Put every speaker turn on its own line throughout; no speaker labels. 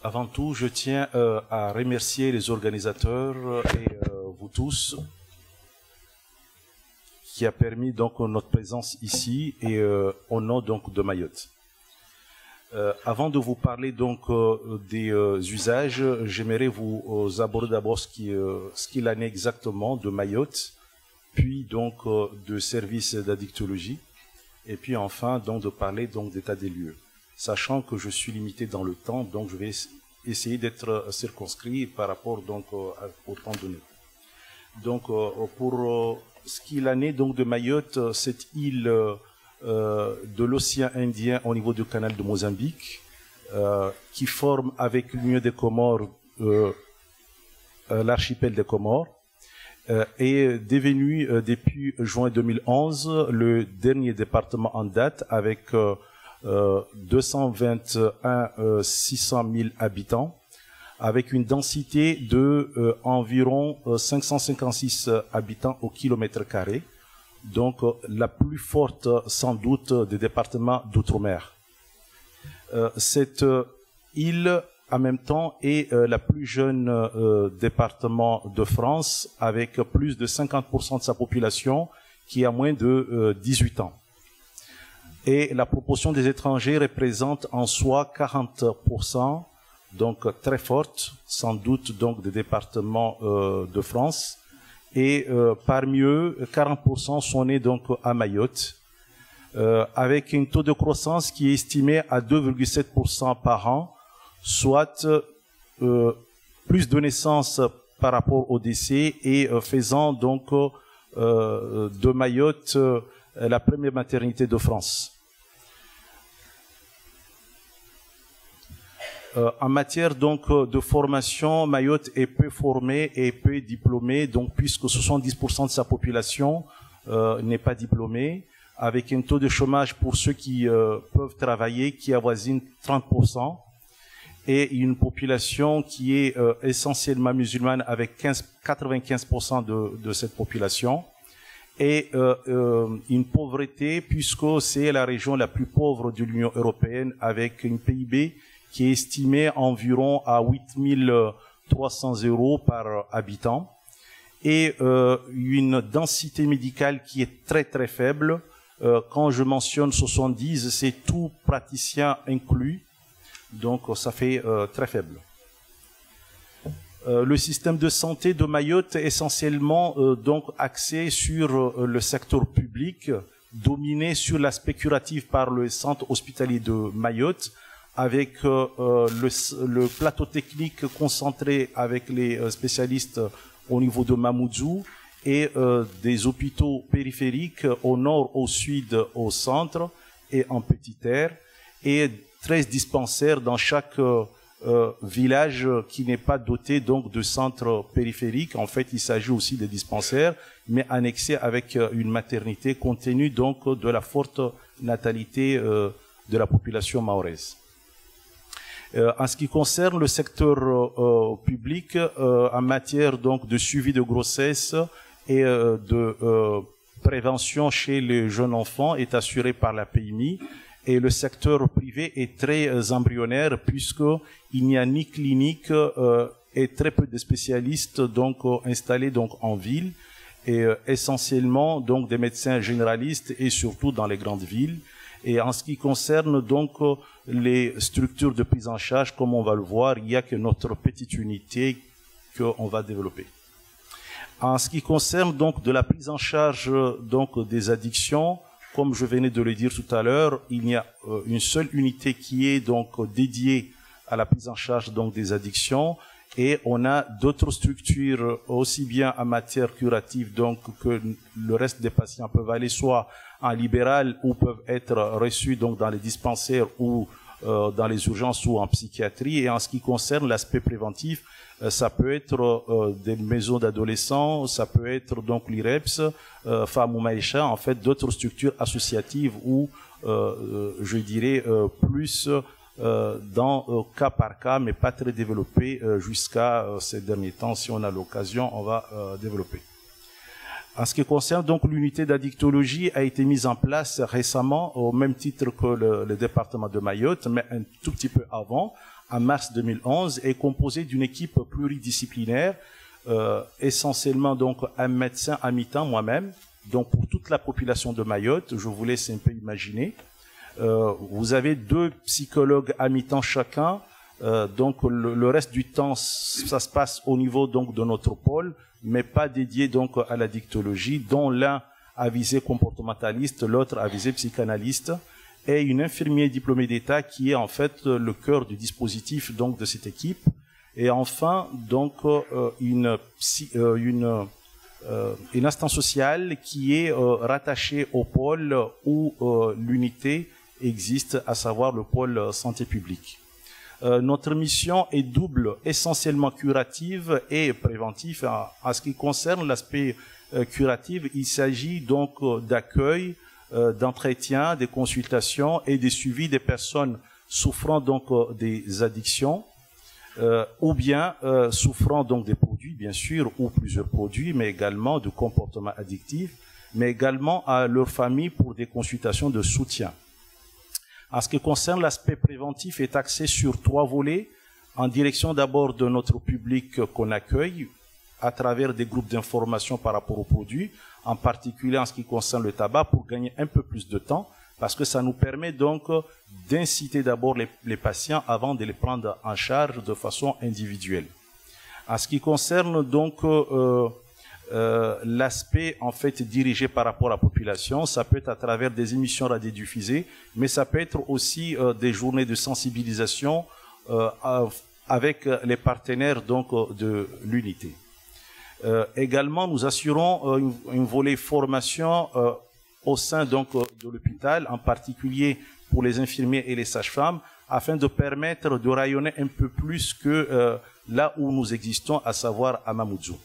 Avant tout, je tiens à remercier les organisateurs et vous tous qui a permis donc notre présence ici et au nom donc de Mayotte. Avant de vous parler donc des usages, j'aimerais vous aborder d'abord ce qu'il en est exactement de Mayotte, puis donc de services d'addictologie, et puis enfin donc de parler donc d'état des lieux. Sachant que je suis limité dans le temps, donc je vais essayer d'être circonscrit par rapport donc au temps donné. Donc pour ce qu'il en est donc de Mayotte, cette île de l'océan Indien au niveau du canal de Mozambique, qui forme avec l'Union des Comores l'archipel des Comores, est devenu depuis juin 2011 le dernier département en date avec 221 600 000 habitants, avec une densité de environ 556 habitants au kilomètre carré, donc la plus forte sans doute des départements d'outre-mer. Cette île, en même temps, est la plus jeune département de France, avec plus de 50% de sa population qui a moins de 18 ans. Et la proportion des étrangers représente en soi 40%, donc très forte, sans doute donc des départements de France. Et parmi eux, 40% sont nés donc à Mayotte, avec un taux de croissance qui est estimé à 2,7% par an, soit plus de naissances par rapport au décès et faisant donc de Mayotte la première maternité de France. En matière donc de formation, Mayotte est peu formée et peu diplômée, donc puisque 70% de sa population n'est pas diplômée, avec un taux de chômage pour ceux qui peuvent travailler qui avoisine 30%, et une population qui est essentiellement musulmane avec 95% de cette population, et une pauvreté puisque c'est la région la plus pauvre de l'Union européenne avec une PIB qui est estimé environ à 8 300 € par habitant, et une densité médicale qui est très très faible. Quand je mentionne 70, c'est tout praticien inclus, donc ça fait très faible. Le système de santé de Mayotte est essentiellement donc axé sur le secteur public, dominé sur l'aspect curatif par le centre hospitalier de Mayotte, avec le plateau technique concentré avec les spécialistes au niveau de Mamoudzou et des hôpitaux périphériques au nord, au sud, au centre et en petite aire, et 13 dispensaires dans chaque village qui n'est pas doté donc de centre périphérique. En fait, il s'agit aussi de dispensaires, mais annexés avec une maternité compte tenu donc de la forte natalité de la population mahoraise. En ce qui concerne le secteur public, en matière donc de suivi de grossesse et de prévention chez les jeunes enfants, est assuré par la PMI, et le secteur privé est très embryonnaire puisqu'il n'y a ni clinique et très peu de spécialistes donc installés donc en ville, et essentiellement donc des médecins généralistes et surtout dans les grandes villes. Et en ce qui concerne donc les structures de prise en charge, comme on va le voir, il n'y a que notre petite unité qu'on va développer. En ce qui concerne donc de la prise en charge donc des addictions, comme je venais de le dire tout à l'heure, il y a une seule unité qui est donc dédiée à la prise en charge donc des addictions, et on a d'autres structures aussi bien en matière curative donc que le reste des patients peuvent aller soit en libéral ou peuvent être reçus donc dans les dispensaires ou dans les urgences ou en psychiatrie. Et en ce qui concerne l'aspect préventif, ça peut être des maisons d'adolescents, ça peut être donc l'IREPS, Femmes Maïcha, en fait d'autres structures associatives où je dirais plus dans cas par cas, mais pas très développé jusqu'à ces derniers temps. Si on a l'occasion, on va développer. En ce qui concerne donc l'unité d'addictologie, a été mise en place récemment au même titre que le département de Mayotte, mais un tout petit peu avant, en mars 2011, est composé d'une équipe pluridisciplinaire, essentiellement donc un médecin à mi-temps, moi-même, donc pour toute la population de Mayotte, je vous laisse un peu imaginer. Vous avez 2 psychologues à mi-temps chacun, donc le reste du temps, ça se passe au niveau donc de notre pôle, mais pas dédié donc à la dictologie, dont l'un à visée comportementaliste, l'autre à visée psychanalyste, et une infirmière diplômée d'État qui est en fait le cœur du dispositif donc de cette équipe. Et enfin donc une instance sociale qui est rattachée au pôle où l'unité existe, à savoir le pôle santé publique. Notre mission est double, essentiellement curative et préventive. En ce qui concerne l'aspect curatif, il s'agit donc d'accueil, d'entretien, des consultations et des suivis des personnes souffrant donc des addictions ou bien souffrant donc des produits, bien sûr, ou plusieurs produits, mais également de comportements addictifs, mais également à leur famille pour des consultations de soutien. En ce qui concerne l'aspect préventif, est axé sur 3 volets, en direction d'abord de notre public qu'on accueille à travers des groupes d'information par rapport aux produits, en particulier en ce qui concerne le tabac, pour gagner un peu plus de temps, parce que ça nous permet donc d'inciter d'abord les patients avant de les prendre en charge de façon individuelle. En ce qui concerne donc l'aspect en fait dirigé par rapport à la population, ça peut être à travers des émissions radiodiffusées, mais ça peut être aussi des journées de sensibilisation avec les partenaires donc de l'unité. Également, nous assurons une volet formation au sein donc de l'hôpital, en particulier pour les infirmiers et les sages-femmes, afin de permettre de rayonner un peu plus que là où nous existons, à savoir à Mamoudzou.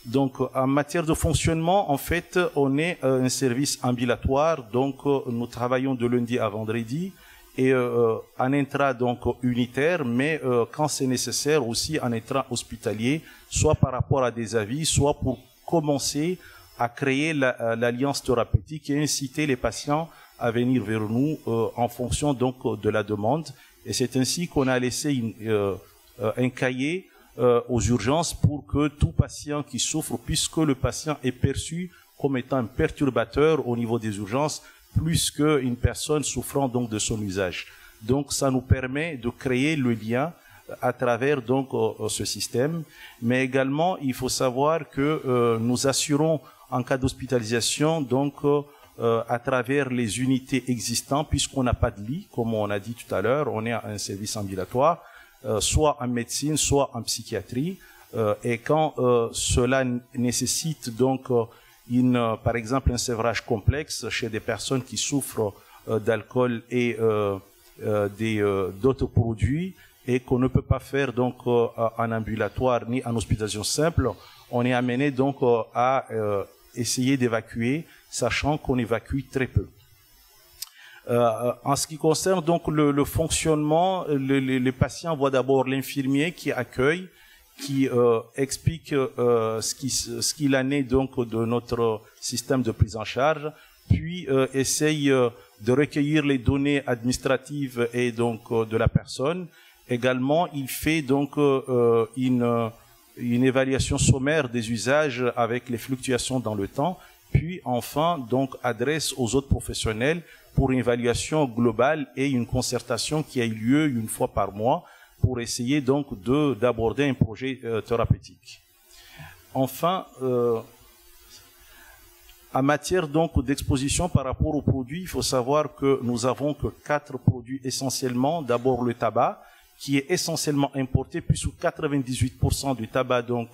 Donc, en matière de fonctionnement, en fait, on est un service ambulatoire, donc nous travaillons de lundi à vendredi, et en intra donc unitaire, mais quand c'est nécessaire aussi en intra hospitalier, soit par rapport à des avis, soit pour commencer à créer l'alliance thérapeutique et inciter les patients à venir vers nous en fonction donc de la demande. Et c'est ainsi qu'on a laissé un cahier aux urgences pour que tout patient qui souffre, puisque le patient est perçu comme étant un perturbateur au niveau des urgences, plus qu'une personne souffrant donc de son usage. Donc ça nous permet de créer le lien à travers donc ce système, mais également il faut savoir que nous assurons en cas d'hospitalisation donc à travers les unités existantes, puisqu'on n'a pas de lit, comme on a dit tout à l'heure, on est un service ambulatoire, soit en médecine, soit en psychiatrie, et quand cela nécessite donc par exemple un sévrage complexe chez des personnes qui souffrent d'alcool et d'autres produits et qu'on ne peut pas faire donc en ambulatoire ni en hospitalisation simple, on est amené donc à essayer d'évacuer, sachant qu'on évacue très peu. En ce qui concerne donc le fonctionnement, les patients voient d'abord l'infirmier qui accueille, qui explique ce qu'il en est donc de notre système de prise en charge, puis essaye de recueillir les données administratives et donc de la personne. Également, il fait donc une évaluation sommaire des usages avec les fluctuations dans le temps, puis enfin donc adresse aux autres professionnels pour une évaluation globale et une concertation qui a eu lieu une fois par mois pour essayer donc d'aborder un projet thérapeutique. Enfin, en matière donc d'exposition par rapport aux produits, il faut savoir que nous avons que 4 produits essentiellement. D'abord le tabac, qui est essentiellement importé, puisque 98% du tabac donc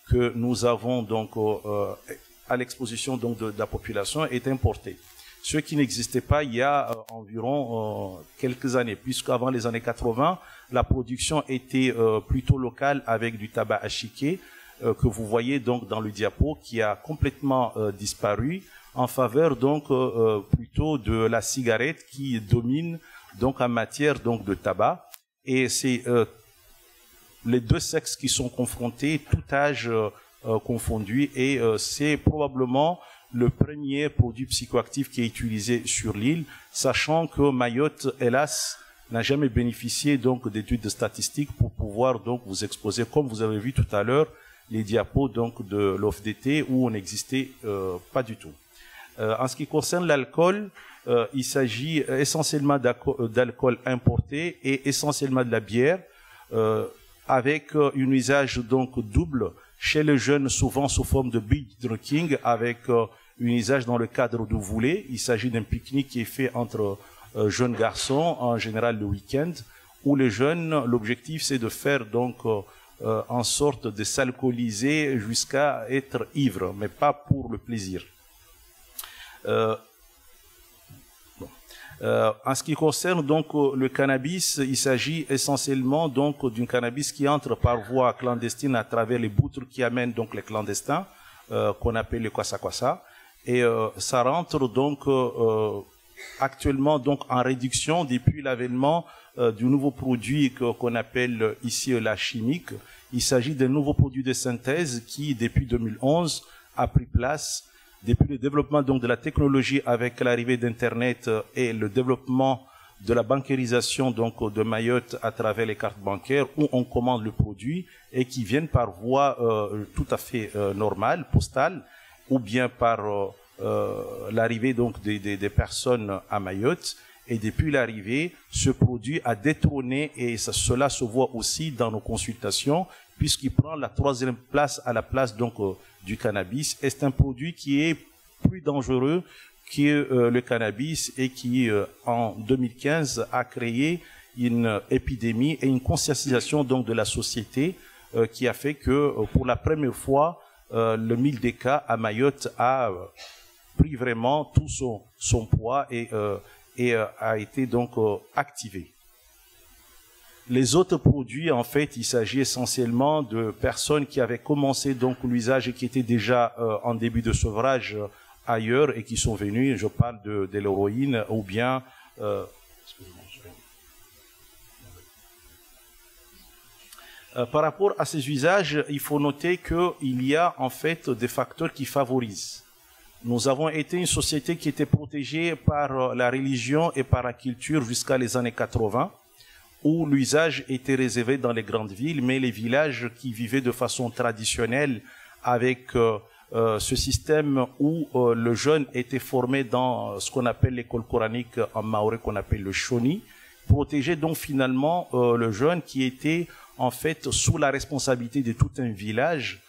que nous avons donc à l'exposition donc de la population est importé. Ce qui n'existait pas il y a environ quelques années, puisqu'avant les années 80, la production était plutôt locale avec du tabac achiqué, que vous voyez donc dans le diapo, qui a complètement disparu en faveur donc plutôt de la cigarette qui domine donc en matière donc de tabac. Et c'est les deux sexes qui sont confrontés, tout âge confondu, et c'est probablement le premier produit psychoactif qui est utilisé sur l'île, sachant que Mayotte, hélas, n'a jamais bénéficié donc d'études de statistiques pour pouvoir donc vous exposer, comme vous avez vu tout à l'heure, les diapos donc de l'OFDT où on n'existait pas du tout. En ce qui concerne l'alcool, il s'agit essentiellement d'alcool importé et essentiellement de la bière, avec un usage donc double chez les jeunes, souvent sous forme de binge drinking, avec un usage dans le cadre du voulé. Il s'agit d'un pique-nique qui est fait entre jeunes garçons, en général le week-end, où les jeunes, l'objectif c'est de faire donc en sorte de s'alcooliser jusqu'à être ivre, mais pas pour le plaisir. En ce qui concerne donc le cannabis, il s'agit essentiellement donc d'une cannabis qui entre par voie clandestine à travers les boutres qui amènent donc les clandestins, qu'on appelle les kwasa-kwasa, et ça rentre donc actuellement donc en réduction depuis l'avènement du nouveau produit qu'on appelle ici la chimique. Il s'agit d'un nouveau produit de synthèse qui depuis 2011 a pris place. Depuis le développement donc de la technologie avec l'arrivée d'Internet et le développement de la bancarisation donc de Mayotte à travers les cartes bancaires où on commande le produit et qui viennent par voie tout à fait normale, postale, ou bien par l'arrivée donc des personnes à Mayotte. Et depuis l'arrivée, ce produit a détrôné, et cela se voit aussi dans nos consultations, puisqu'il prend la 3e place à la place donc du cannabis. Et c'est un produit qui est plus dangereux que le cannabis et qui, en 2015, a créé une épidémie et une conscientisation donc de la société qui a fait que, pour la première fois, le Mildeka à Mayotte a pris vraiment tout son poids et a été donc activé. Les autres produits, en fait, il s'agit essentiellement de personnes qui avaient commencé donc l'usage et qui étaient déjà en début de sevrage ailleurs et qui sont venus, je parle de l'héroïne ou bien... par rapport à ces usages, il faut noter qu'il y a en fait des facteurs qui favorisent. Nous avons été une société qui était protégée par la religion et par la culture jusqu'à les années 80, où l'usage était réservé dans les grandes villes, mais les villages qui vivaient de façon traditionnelle avec ce système où le jeune était formé dans ce qu'on appelle l'école coranique en maoré, qu'on appelle le shoni, protégeait donc finalement le jeune qui était en fait sous la responsabilité de tout un village,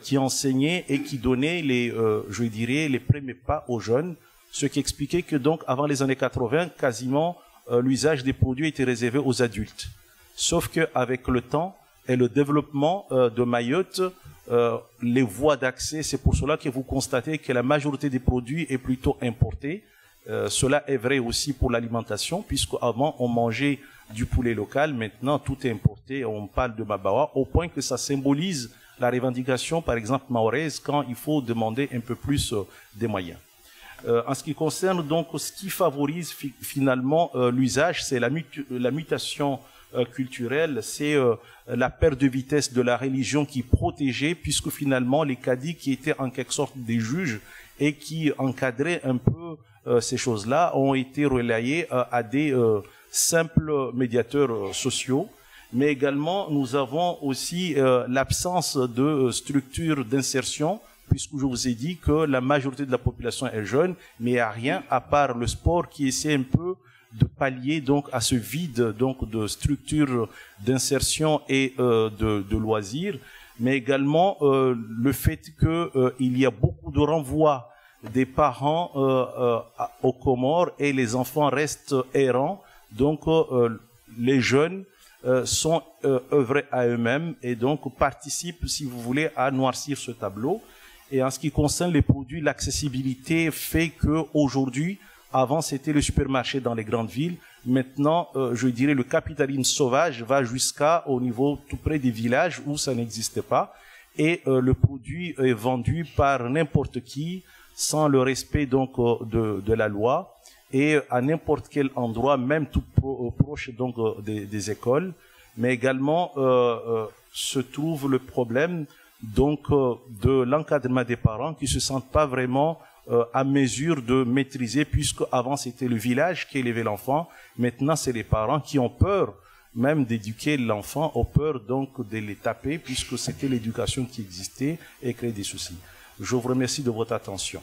qui enseignait et qui donnait je dirais, les premiers pas aux jeunes, ce qui expliquait que donc avant les années 80, quasiment l'usage des produits était réservé aux adultes. Sauf qu'avec le temps et le développement de Mayotte, les voies d'accès, c'est pour cela que vous constatez que la majorité des produits est plutôt importée. Cela est vrai aussi pour l'alimentation, puisqu'avant on mangeait du poulet local, maintenant tout est importé, on parle de mabawa, au point que ça symbolise la revendication, par exemple, mahoraise, quand il faut demander un peu plus des moyens. En ce qui concerne donc ce qui favorise finalement l'usage, c'est la mutation culturelle, c'est la perte de vitesse de la religion qui protégeait, puisque finalement les cadis qui étaient en quelque sorte des juges et qui encadraient un peu ces choses-là ont été relayés à des simples médiateurs sociaux. Mais également, nous avons aussi l'absence de structures d'insertion, puisque je vous ai dit que la majorité de la population est jeune, mais il n'y a rien à part le sport qui essaie un peu de pallier donc à ce vide donc de structures d'insertion et de loisirs, mais également le fait qu'il y a beaucoup de renvois des parents aux Comores et les enfants restent errants, donc les jeunes sont œuvrés à eux-mêmes et donc participent, si vous voulez, à noircir ce tableau. Et en ce qui concerne les produits, l'accessibilité fait qu'aujourd'hui, avant c'était le supermarché dans les grandes villes, maintenant, je dirais, le capitalisme sauvage va jusqu'au niveau tout près des villages où ça n'existait pas. Et le produit est vendu par n'importe qui, sans le respect donc de la loi, et à n'importe quel endroit, même tout proche donc des écoles. Mais également se trouve le problème donc de l'encadrement des parents qui se sentent pas vraiment à mesure de maîtriser, puisque avant c'était le village qui élevait l'enfant, maintenant c'est les parents qui ont peur même d'éduquer l'enfant, ont peur donc de les taper, puisque c'était l'éducation qui existait et créait des soucis. Je vous remercie de votre attention.